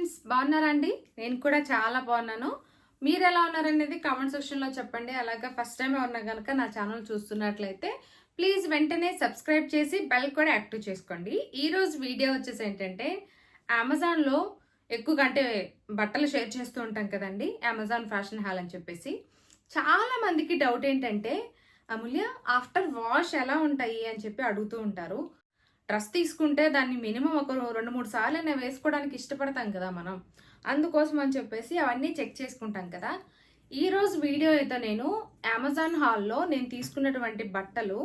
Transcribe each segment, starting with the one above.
Friends, బాగున్నారా అండి? నేను కూడా చాలా బాగున్నాను. మీరు ఎలా ఉన్నారనేది కామెంట్ సెక్షన్లో చెప్పండి. అలాగే ఫస్ట్ టైం ఎవరన్నా కనుక నా ఛానల్ చూస్తున్నట్లయితే ప్లీజ్ వెంటనే సబ్స్క్రైబ్ చేసి బెల్ కూడా యాక్టివ్ చేసుకోండి. ఈరోజు వీడియో వచ్చేసి ఏంటంటే, అమెజాన్లో ఎక్కువగా అంటే బట్టలు షేర్ చేస్తూ ఉంటాం కదండి, అమెజాన్ ఫ్యాషన్ హాల్ అని చెప్పేసి. చాలా మందికి డౌట్ ఏంటంటే, అమూల్య ఆఫ్టర్ వాష్ ఎలా ఉంటాయి అని చెప్పి అడుగుతూ ఉంటారు. డ్రెస్ తీసుకుంటే దాన్ని మినిమం ఒక 2-3 సార్లైనా వేసుకోవడానికి ఇష్టపడతాం కదా మనం. అందుకోసం అని చెప్పేసి అవన్నీ చెక్ చేసుకుంటాం కదా. ఈరోజు వీడియో అయితే నేను అమెజాన్ హాల్లో నేను తీసుకున్నటువంటి బట్టలు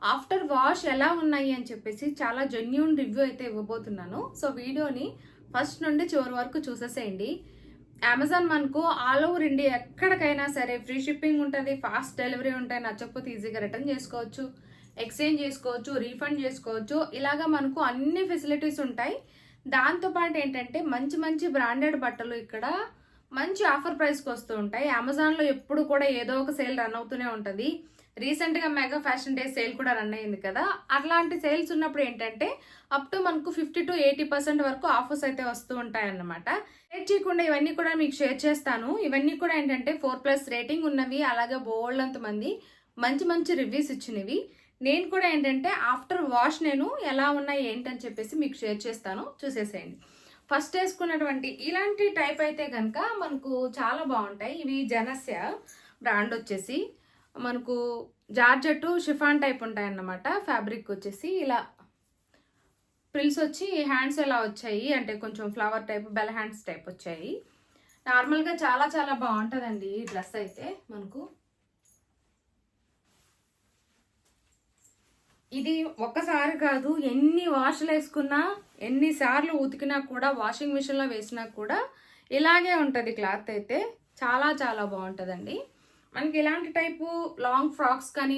ఆఫ్టర్ వాష్ ఎలా ఉన్నాయి అని చెప్పేసి చాలా జెన్యూన్ రివ్యూ అయితే ఇవ్వబోతున్నాను. సో వీడియోని ఫస్ట్ నుండి చివరి వరకు చూసేసేయండి. అమెజాన్ మనకు ఆల్ ఓవర్ ఇండియా ఎక్కడికైనా సరే ఫ్రీ షిప్పింగ్ ఉంటుంది, ఫాస్ట్ డెలివరీ ఉంటాయి. నచ్చకపోతే ఈజీగా రిటర్న్ చేసుకోవచ్చు, ఎక్స్చేంజ్ చేసుకోవచ్చు, రీఫండ్ చేసుకోవచ్చు. ఇలాగా మనకు అన్ని ఫెసిలిటీస్ ఉంటాయి. దాంతోపాటు ఏంటంటే మంచి మంచి బ్రాండెడ్ బట్టలు ఇక్కడ మంచి ఆఫర్ ప్రైస్కి వస్తూ ఉంటాయి. అమెజాన్లో ఎప్పుడు కూడా ఏదో ఒక సేల్ రన్ అవుతూనే ఉంటుంది. రీసెంట్గా మెగా ఫ్యాషన్ డే సేల్ కూడా రన్ అయ్యింది కదా. అట్లాంటి సేల్స్ ఉన్నప్పుడు ఏంటంటే అప్ టు మనకు 50-80% వరకు ఆఫర్స్ అయితే వస్తూ ఉంటాయి అన్నమాట. లేట్ చేయకుండా ఇవన్నీ కూడా మీకు షేర్ చేస్తాను. ఇవన్నీ కూడా ఏంటంటే 4+ రేటింగ్ ఉన్నవి, అలాగే బోల్డ్ అంతమంది మంచి మంచి రివ్యూస్ ఇచ్చినవి. నేను కూడా ఏంటంటే ఆఫ్టర్ వాష్ నేను ఎలా ఉన్నాయి ఏంటని చెప్పేసి మీకు షేర్ చేస్తాను, చూసేసేయండి. ఫస్ట్ వేసుకున్నటువంటి ఇలాంటి టైప్ అయితే కనుక మనకు చాలా బాగుంటాయి. ఇవి జనస్య బ్రాండ్ వచ్చేసి మనకు జార్జెట్ షిఫాన్ టైప్ ఉంటాయి అన్నమాట. ఫ్యాబ్రిక్ వచ్చేసి ఇలా ప్రిల్స్ వచ్చి హ్యాండ్స్ ఎలా వచ్చాయి అంటే కొంచెం flower type bell hands type వచ్చాయి. నార్మల్గా చాలా చాలా బాగుంటుందండి ఈ డ్రెస్ అయితే. మనకు ఇది ఒక్కసారి కాదు, ఎన్ని వాష్లు వేసుకున్నా ఎన్నిసార్లు ఉతికినా కూడా వాషింగ్ మిషన్లో వేసినా కూడా ఇలాగే ఉంటుంది. క్లాత్ అయితే చాలా చాలా బాగుంటుందండి. మనకి ఇలాంటి టైపు లాంగ్ ఫ్రాక్స్ కానీ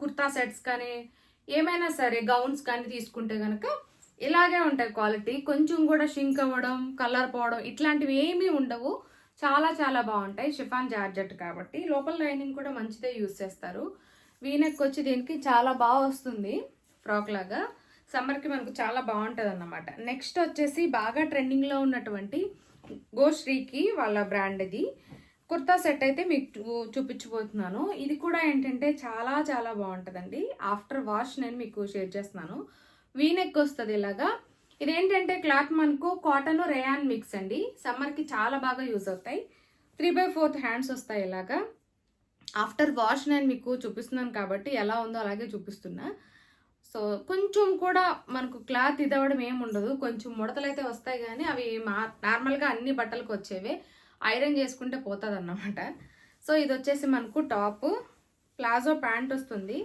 కుర్తా సెట్స్ కానీ ఏమైనా సరే గౌన్స్ కానీ తీసుకుంటే కనుక ఇలాగే ఉంటాయి క్వాలిటీ. కొంచెం కూడా షింక్ అవ్వడం, కలర్ పోవడం ఇట్లాంటివి ఏమీ ఉండవు. చాలా చాలా బాగుంటాయి. షిఫాన్ జార్జెట్ కాబట్టి లోపల లైనింగ్ కూడా మంచిదే యూజ్ చేస్తారు. వీనెక్ వచ్చి దీనికి చాలా బాగా వస్తుంది, ఫ్రాక్ లాగా. సమ్మర్కి మనకు చాలా బాగుంటుంది అన్నమాట. నెక్స్ట్ వచ్చేసి బాగా ట్రెండింగ్లో ఉన్నటువంటి గోశ్రీకి వాళ్ళ బ్రాండ్ ఇది కుర్తా సెట్ అయితే మీకు చూపించబోతున్నాను. ఇది కూడా ఏంటంటే చాలా చాలా బాగుంటుందండి. ఆఫ్టర్ వాష్ నేను మీకు షేర్ చేస్తున్నాను. వీనెక్ వస్తుంది ఇలాగా. ఇదేంటంటే క్లాత్ మనకు కాటన్ రేయాన్ మిక్స్ అండి. సమ్మర్కి చాలా బాగా యూజ్ అవుతాయి. 3/4 హ్యాండ్స్ వస్తాయి ఇలాగా. ఆఫ్టర్ వాష్ నేను మీకు చూపిస్తున్నాను కాబట్టి ఎలా ఉందో అలాగే చూపిస్తున్నా. సో కొంచెం కూడా మనకు క్లాత్ ఇదవడం ఏమి ఉండదు. కొంచెం ముడతలు అయితే వస్తాయి కానీ అవి నార్మల్గా అన్ని బట్టలకు వచ్చేవే. ఐరన్ చేసుకుంటే పోతుంది అన్నమాట. సో ఇది వచ్చేసి మనకు టాప్, ప్లాజో ప్యాంట్ వస్తుంది.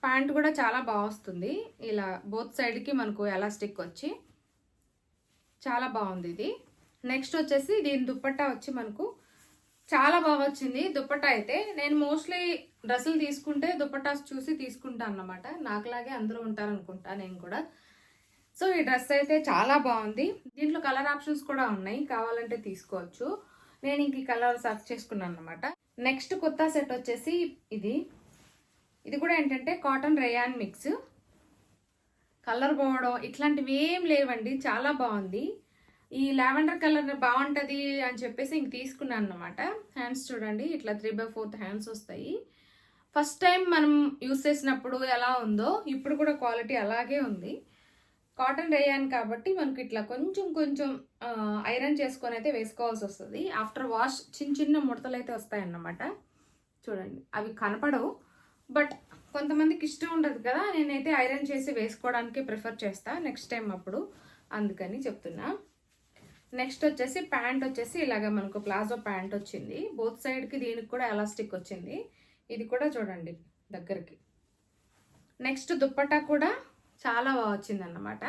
ప్యాంట్ కూడా చాలా బాగా వస్తుంది. ఇలా బోత్ సైడ్కి మనకు ఎలాస్టిక్ వచ్చి చాలా బాగుంది ఇది. నెక్స్ట్ వచ్చేసి దీని దుప్పట్టా వచ్చి మనకు చాలా బాగా వచ్చింది. దుప్పట్టా అయితే నేను మోస్ట్లీ డ్రెస్సులు తీసుకుంటే దుప్పట్టాస్ చూసి తీసుకుంటాను అన్నమాట. నాకులాగే అందరూ ఉంటారనుకుంటా నేను కూడా. సో ఈ డ్రెస్ అయితే చాలా బాగుంది. దీంట్లో కలర్ ఆప్షన్స్ కూడా ఉన్నాయి, కావాలంటే తీసుకోవచ్చు. నేను ఇంక ఈ కలర్ సర్చ్ చేసుకున్నాను అన్నమాట. నెక్స్ట్ కొత్త సెట్ వచ్చేసి ఇది కూడా ఏంటంటే కాటన్ రేయాన్ మిక్స్. కలర్ పోవడం ఇట్లాంటివి ఏం లేవండి, చాలా బాగుంది. ఈ లావెండర్ కలర్ బాగుంటుంది అని చెప్పేసి ఇంక తీసుకున్నాను అనమాట. హ్యాండ్స్ చూడండి, ఇట్లా 3/4 హ్యాండ్స్ వస్తాయి. ఫస్ట్ టైం మనం యూస్ చేసినప్పుడు ఎలా ఉందో ఇప్పుడు కూడా క్వాలిటీ అలాగే ఉంది. కాటన్ రేయాన్ కాబట్టి మనకి ఇట్లా కొంచెం కొంచెం ఐరన్ చేసుకొని అయితే వేసుకోవాల్సి వస్తుంది. ఆఫ్టర్ వాష్ చిన్న చిన్న ముడతలు అయితే వస్తాయన్నమాట. చూడండి, అవి కనపడవు, బట్ కొంతమందికి ఇష్టం ఉండదు కదా. నేనైతే ఐరన్ చేసి వేసుకోవడానికి ప్రిఫర్ చేస్తాను నెక్స్ట్ టైం అప్పుడు, అందుకని చెప్తున్నా. నెక్స్ట్ వచ్చేసి ప్యాంట్ వచ్చేసి ఇలాగ మనకు ప్లాజో ప్యాంట్ వచ్చింది. బోత్ సైడ్కి దీనికి కూడా ఎలాస్టిక్ వచ్చింది. ఇది కూడా చూడండి దగ్గరికి. నెక్స్ట్ దుప్పట్టా కూడా చాలా బాగా వచ్చింది అన్నమాట.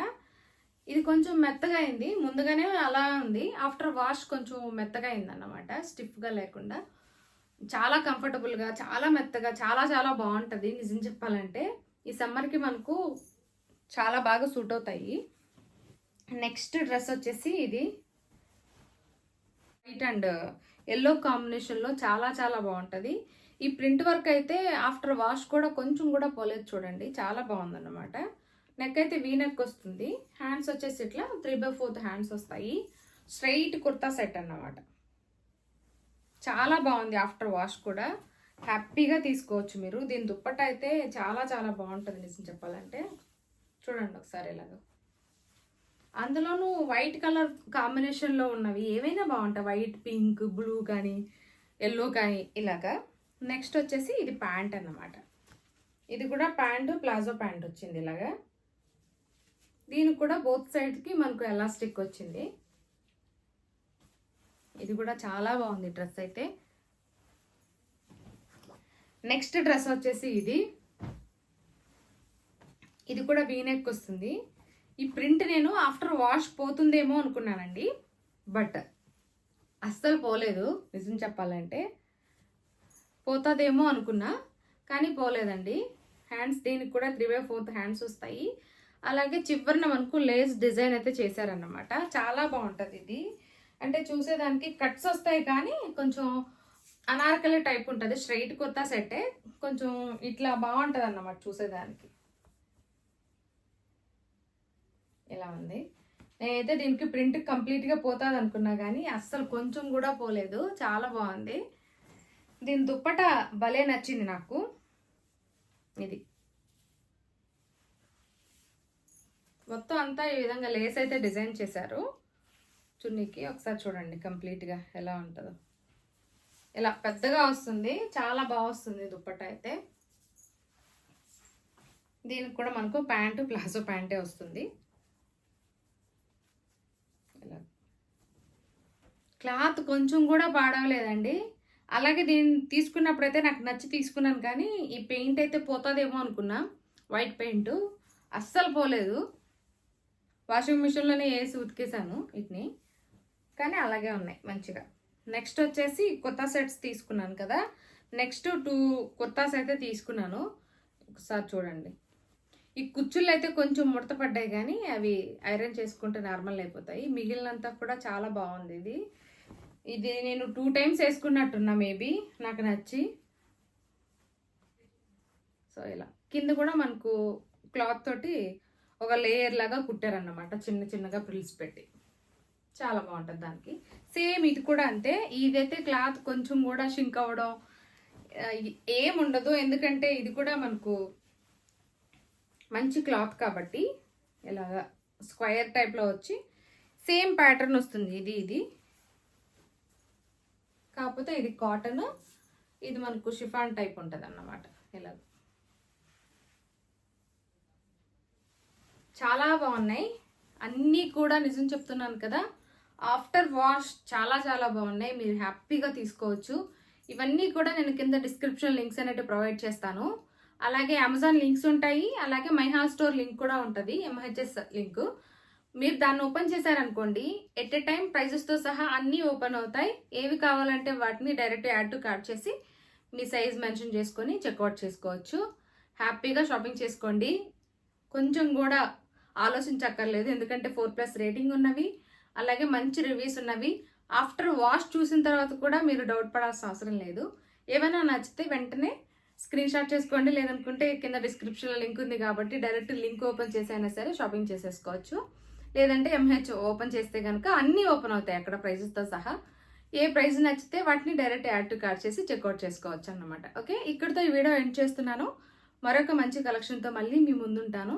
ఇది కొంచెం మెత్తగా అయింది, ముందుగానే అలా ఉంది. ఆఫ్టర్ వాష్ కొంచెం మెత్తగా అయింది అన్నమాట, స్టిఫ్గా లేకుండా. చాలా కంఫర్టబుల్గా, చాలా మెత్తగా, చాలా చాలా బాగుంటుంది నిజం చెప్పాలంటే. ఈ సమ్మర్కి మనకు చాలా బాగా సూట్ అవుతాయి. నెక్స్ట్ డ్రెస్ వచ్చేసి ఇది వైట్ అండ్ ఎల్లో కాంబినేషన్లో చాలా చాలా బాగుంటుంది. ఈ ప్రింట్ వర్క్ అయితే ఆఫ్టర్ వాష్ కూడా కొంచెం కూడా పోలేదు చూడండి, చాలా బాగుందన్నమాట. నెక్ అయితే వీ నెక్ వస్తుంది. హ్యాండ్స్ వచ్చేసి ఇట్లా 3/4 హ్యాండ్స్ వస్తాయి. స్ట్రైట్ కుర్తా సెట్ అన్నమాట. చాలా బాగుంది. ఆఫ్టర్ వాష్ కూడా హ్యాపీగా తీసుకోవచ్చు మీరు. దీని దుప్పట్ట అయితే చాలా చాలా బాగుంటుంది నిజం చెప్పాలంటే. చూడండి ఒకసారి ఇలాగా. అందులోనూ వైట్ కలర్ కాంబినేషన్లో ఉన్నవి ఏవైనా బాగుంటాయి. వైట్, పింక్, బ్లూ కానీ ఎల్లో కానీ ఇలాగా. నెక్స్ట్ వచ్చేసి ఇది ప్యాంట్ అన్నమాట. ఇది కూడా ప్యాంటు, ప్లాజో ప్యాంట్ వచ్చింది ఇలాగా. దీనికి కూడా బోత్ సైడ్కి మనకు ఎలాస్టిక్ వచ్చింది. ఇది కూడా చాలా బాగుంది డ్రెస్ అయితే. నెక్స్ట్ డ్రెస్ వచ్చేసి ఇది కూడా వీనెక్ వస్తుంది. ఈ ప్రింట్ నేను ఆఫ్టర్ వాష్ పోతుందేమో అనుకున్నానండి, బట్ అస్సలు పోలేదు. నిజం చెప్పాలంటే పోతుందేమో అనుకున్నా, కానీ పోలేదండి. హ్యాండ్స్ దీనికి కూడా 3/4 హ్యాండ్స్ వస్తాయి. అలాగే చివరిన మనకు లేస్ డిజైన్ అయితే చేశారన్నమాట. చాలా బాగుంటుంది ఇది. అంటే చూసేదానికి కట్స్ వస్తాయి కానీ కొంచెం అనార్కలి టైప్ ఉంటుంది. స్ట్రైట్ కుర్తా సెట్టే, కొంచెం ఇట్లా బాగుంటుంది అన్నమాట చూసేదానికి. ఇలా ఉంది. నేనైతే దీనికి ప్రింట్ కంప్లీట్గా పోతుంది అనుకున్నా కానీ అస్సలు కొంచెం కూడా పోలేదు. చాలా బాగుంది. దీని దుప్పట భలే నచ్చింది నాకు. ఇది మొత్తం అంతా ఈ విధంగా లేస్ అయితే డిజైన్ చేశారు చున్నీకి. ఒకసారి చూడండి కంప్లీట్గా ఎలా ఉంటుందో. ఇలా పెద్దగా వస్తుంది, చాలా బాగా వస్తుంది దుప్పట అయితే. దీనికి కూడా మనకు ప్యాంటు, ప్లాజో ప్యాంటే వస్తుంది. ఇలా క్లాత్ కొంచెం కూడా పాడవలేదండి. అలాగే దీన్ని తీసుకున్నప్పుడైతే నాకు నచ్చి తీసుకున్నాను, కానీ ఈ పెయింట్ అయితే పోతుందేమో అనుకున్నా. వైట్ పెయింట్ అస్సలు పోలేదు. వాషింగ్ మిషన్లోనే వేసి ఉతికేసాను వీటిని, కానీ అలాగే ఉన్నాయి మంచిగా. నెక్స్ట్ వచ్చేసి కుర్తా సెట్స్ తీసుకున్నాను కదా. నెక్స్ట్ 2 కుర్తాస్ అయితే తీసుకున్నాను. ఒకసారి చూడండి. ఈ కుచ్చుళ్ళు అయితే కొంచెం ముడత పడ్డాయి, కానీ అవి ఐరన్ చేసుకుంటే నార్మల్ అయిపోతాయి. మిగిలినంతా కూడా చాలా బాగుంది. ఇది నేను 2 టైమ్స్ వేసుకున్నట్టున్నా మేబీ, నాకు నచ్చి. సో ఇలా కింద కూడా మనకు క్లాత్ తోటి ఒక లేయర్ లాగా కుట్టారన్నమాట, చిన్న చిన్నగా ప్రిల్స్ పెట్టి. చాలా బాగుంటుంది దానికి. సేమ్ ఇది కూడా అంతే. ఇదైతే క్లాత్ కొంచెం కూడా షింక్ అవ్వడం ఏముండదు, ఎందుకంటే ఇది కూడా మనకు మంచి క్లాత్ కాబట్టి ఇలాగా స్క్వేర్ టైప్లో వచ్చి సేమ్ ప్యాటర్న్ వస్తుంది. ఇది కాకపోతే ఇది కాటన్, ఇది మనకు షిఫాన్ టైప్ ఉంటుంది అన్నమాట. ఇలా చాలా బాగున్నాయి అన్నీ కూడా. నిజం చెప్తున్నాను కదా, ఆఫ్టర్ వాష్ చాలా చాలా బాగున్నాయి. మీరు హ్యాపీగా తీసుకోవచ్చు. ఇవన్నీ కూడా నేను కింద డిస్క్రిప్షన్ లింక్స్ అనేవి ప్రొవైడ్ చేస్తాను. అలాగే అమెజాన్ లింక్స్ ఉంటాయి, అలాగే మైహా స్టోర్ లింక్ కూడా ఉంటుంది, MHS లింక్. మీరు దాన్ని ఓపెన్ చేశారనుకోండి, ఎట్ ఎ టైం ప్రైజెస్తో సహా అన్నీ ఓపెన్ అవుతాయి. ఏవి కావాలంటే వాటిని డైరెక్ట్ యాడ్ టు కార్ట్ చేసి మీ సైజ్ మెన్షన్ చేసుకొని చెక్అవుట్ చేసుకోవచ్చు. హ్యాపీగా షాపింగ్ చేసుకోండి. కొంచెం కూడా ఆలోచించక్కర్లేదు, ఎందుకంటే 4+ రేటింగ్ ఉన్నవి, అలాగే మంచి రివ్యూస్ ఉన్నవి. ఆఫ్టర్ వాష్ చూసిన తర్వాత కూడా మీరు డౌట్ పడాల్సిన అవసరం లేదు. ఏమైనా నచ్చితే వెంటనే స్క్రీన్ షాట్ చేసుకోండి, లేదనుకుంటే కింద డిస్క్రిప్షన్లో లింక్ ఉంది కాబట్టి డైరెక్ట్ లింక్ ఓపెన్ చేసైనా సరే షాపింగ్ చేసేసుకోవచ్చు. లేదంటే MH ఓపెన్ చేస్తే కనుక అన్నీ ఓపెన్ అవుతాయి అక్కడ ప్రైజెస్తో సహా. ఏ ప్రైజ్ నచ్చితే వాటిని డైరెక్ట్ యాడ్ టు కార్ట్ చేసి చెక్అవుట్ చేసుకోవచ్చు అన్నమాట. ఓకే, ఇక్కడితో ఈ వీడియో ఎండ్ చేస్తున్నాను. మరొక మంచి కలెక్షన్తో మళ్ళీ మీ ముందుంటాను.